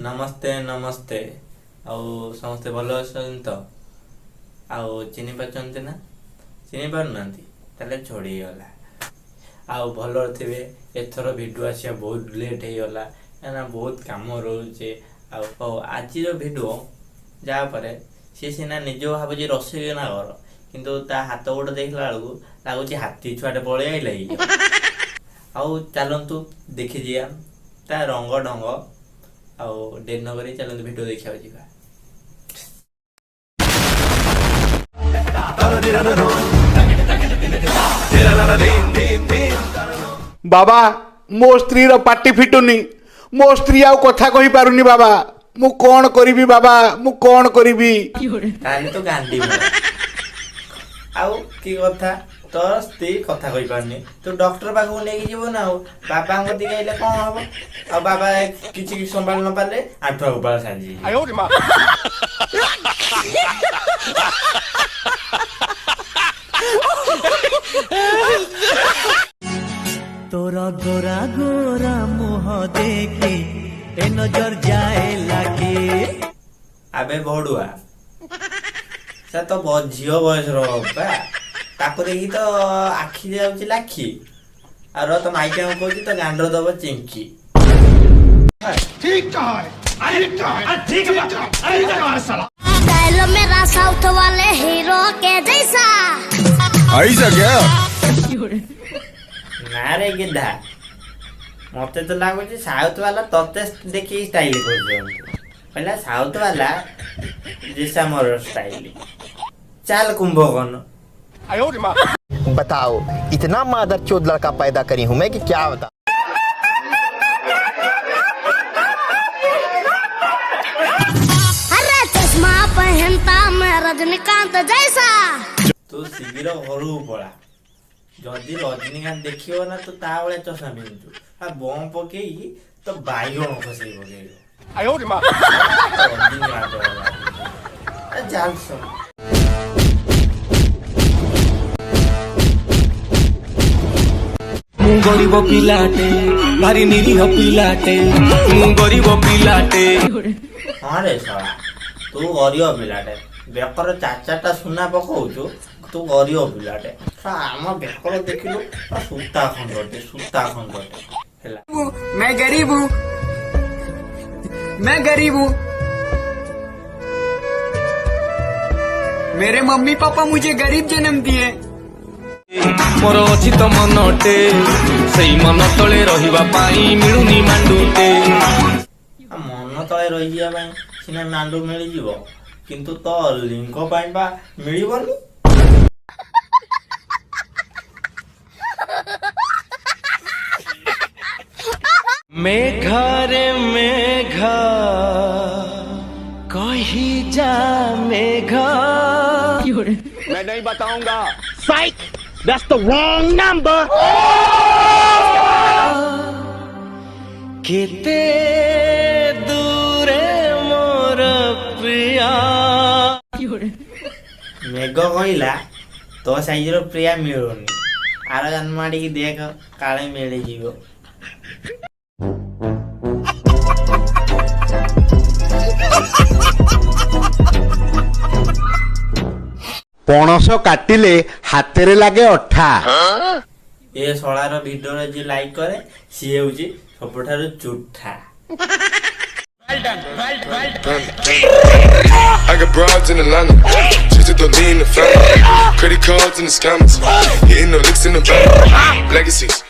नमस्ते नमस्ते आउ समस्ते भल अछन तो आउ चिनी पाचंती ना चिनी पारना छोड़ी गला आउ भल थे एथर भिडियो आसिया बहुत लेट हो गला ना बहुत कम रोचे आज भिडियो जहाँपर सी सीना निज भावी रोसे ना घर किंतु ता हाथ गोटे देखला बेलू लगुच हाथी छुआटे पलि आइला आउ चलतु देखी जा ता रंग ढंग आउ डेर नगरी चलते भिडियो देखा जा बाबा मो स्त्री पाटी फिटुनी मो स्त्री आउ कथा कहि पारुनी बाबा मु कौन करिबी बाबा मु कौन करिबी ताले तो गांडी आउ की कथा तो स्त्री कथा कहि पारनी तो डॉक्टर पाखु लेके जीवो ना बाबा को दिखे आइले कोन हबो आ बाबा किछि संभाल न पाले आठवा ऊपर साजी आयो रे मां तोरा गोरा गोरा मुह देखे ए नजर जाए लागे आबे बड़ुआ से तो झियो बयस रा ताको देखी तो आखि जाउची लाखी आरो तो माइके हम कहती तो गांडर दब चिंकी ठीक कहा है अरे ठीक है साला डायलॉग मेरा साउथ वाले हीरो के जैसा ऐसा क्या ना रे गिद्धा मते तो लागुची साउथ वाला तते देखी स्टाइल कर पहला साउथ वाला जैसा मोर स्टाइल चल कुंभकर्ण बताओ इतना मादर चोद लड़का पैदा करी हूं मैं कि क्या बता। अरे चश्मा पहनता मैं रजनीकांत जैसा तू शीघ्र घरू पड़ा जदि रजनीकांत देखियो ना तो ता बळे चश्मा पिंधु आ बम पकेई तो बाइगण खसई पकेइयो आयो रे मां जान सो गरीब पिलाटे भारी निरीह पिलाटे गरीब पिलाटे हाँ रे साला तू गरीब पिलाटे बेकर चाचाटा सुना पकाउछु तू गरीब पिलाटे आम बेकर देखिलु सूता खंडटे हेला मैं गरीब हूँ मेरे मम्मी पापा मुझे गरीब जन्म दिए मोर अछि तो मनटे सेई मन तले रहिबा पाई मिलुनी मांडुटे मन तले रही जा पाई सिना मांडू मिली जीवो किंतु तो लिंक पाई बा मिलिबनी मेघा रे मेघा कही जा मेघा मैं नहीं बताऊंगा That's the wrong number. केते दूरे मोर प्रिया मेघ कहला तो साइज रो प्रिया मिलुनी आर जन्माड़ी की देख काले मिली जीवो पणस काटिले हातेरे लागे अठा ए सळार वीडियो रे जे लाइक करे सी हेउची सबठारु चुठा I got broads in Atlanta, just to lean the family. Credit cards in the scammers, hitting the licks in the bank. Legacies.